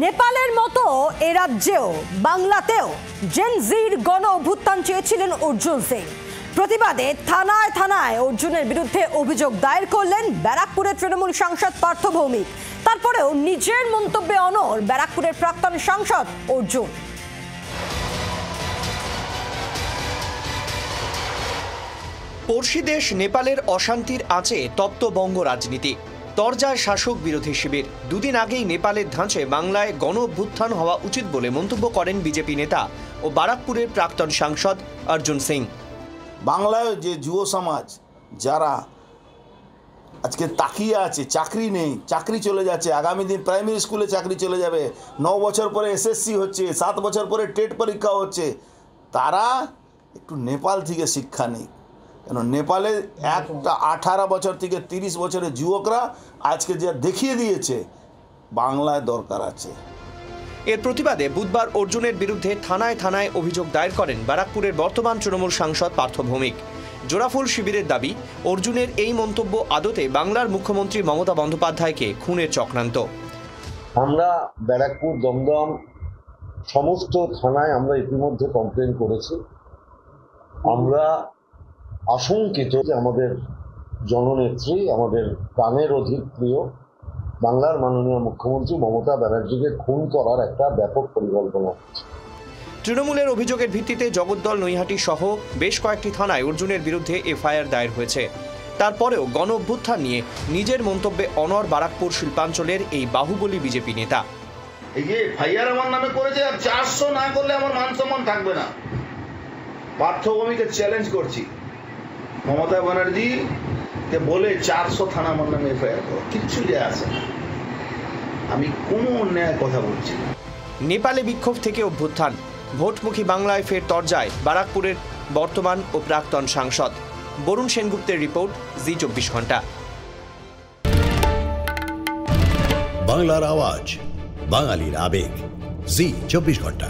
নেপালের মতো এ রাজ্যেও বাংলাতেও জেন জির গণ অভ্যুত্থান চেয়েছিলেন অর্জুন সিং। প্রতিবাদে থানায় থানায় অর্জুনের বিরুদ্ধে অভিযোগ দায়ের করলেন ব্যারাকপুরের তৃণমূল সাংসদ পার্থ ভৌমিক। তারপরেও নিজের মন্তব্যে অনড় ব্যারাকপুরের প্রাক্তন সাংসদ অর্জুন। পড়শি দেশ নেপালের অশান্তির আঁচে তপ্ত বঙ্গ রাজনীতি, তরজায় শাসক বিরোধী শিবির। দুদিন আগেই নেপালের ধাঁচে বাংলায় গণ অভ্যুত্থান হওয়া উচিত বলে মন্তব্য করেন বিজেপি নেতা ও বারাকপুরের প্রাক্তন সাংসদ অর্জুন সিং। বাংলায় যে যুব সমাজ যারা আজকে তাকিয়ে আছে, চাকরি নেই, চাকরি চলে যাচ্ছে, আগামী দিন প্রাইমারি স্কুলে চাকরি চলে যাবে, 9 বছর পরে এসএসসি হচ্ছে, 7 বছর পরে টেট পরীক্ষা হচ্ছে, তারা একটু নেপাল থেকে শিক্ষা নেই। কেন নেপালে একটা 18 বছর থেকে 30 বছরের যুবকরা আজকে যা দেখিয়ে দিয়েছে, বাংলায় দরকার আছে। এর প্রতিবাদে বুধবার অর্জুনের বিরুদ্ধে থানায় থানায় অভিযোগ দায়ের করেন বারাকপুরের বর্তমান তৃণমূল সাংসদ পার্থ ভৌমিক। জোড়াফুল শিবিরের দাবি, অর্জুনের এই মন্তব্য আদতে বাংলার মুখ্যমন্ত্রী মমতা বন্দ্যোপাধ্যায়কে খুনের চক্রান্ত। আমরা ব্যারাকপুর, দমদম সমস্ত থানায় আমরা ইতিমধ্যে কমপ্লেন করেছি। আমরা আশঙ্কিত যে আমাদের জননেত্রী, আমাদের প্রাণের অধিক প্রিয় বাংলার মাননীয় মুখ্যমন্ত্রী মমতা ব্যানার্জিকে খুন করার একটা ব্যাপক পরিকল্পনা হচ্ছে। তৃণমূলের অভিযোগের ভিত্তিতে জগদ্দল, নৈহাটি সহ বেশ কয়েকটি থানায় অর্জুনের বিরুদ্ধে এফআইআর দায়ের হয়েছে। তারপরেও গণ অভ্যুত্থান নিয়ে নিজের মন্তব্যে অনড় বারাকপুর শিল্পাঞ্চলের এই বাহুবলী বিজেপি নেতা। এই যে এফআইআর আমার নামে করেছে, আর 400 না করলে আমার মান সম্মান থাকবে না। পার্থ ভৌমিককে চ্যালেঞ্জ করছি, মমতা ব্যানার্জি কে বলে 400 থানা আমার নামে এফআইআর করো, কিচ্ছু যায় আসে না। আমি কোনো অন্যায় কথা বলছি না। নেপালে বিক্ষোভ থেকে অভ্যুত্থান, ভোটমুখী বাংলায় ফের তরজায় বারাকপুরের বর্তমান ও প্রাক্তন সাংসদ। বরুণ সেনগুপ্তের রিপোর্ট, জি 24 ঘন্টা। বাংলার আওয়াজ, বাঙালির আবেগ, জি 24 ঘন্টা।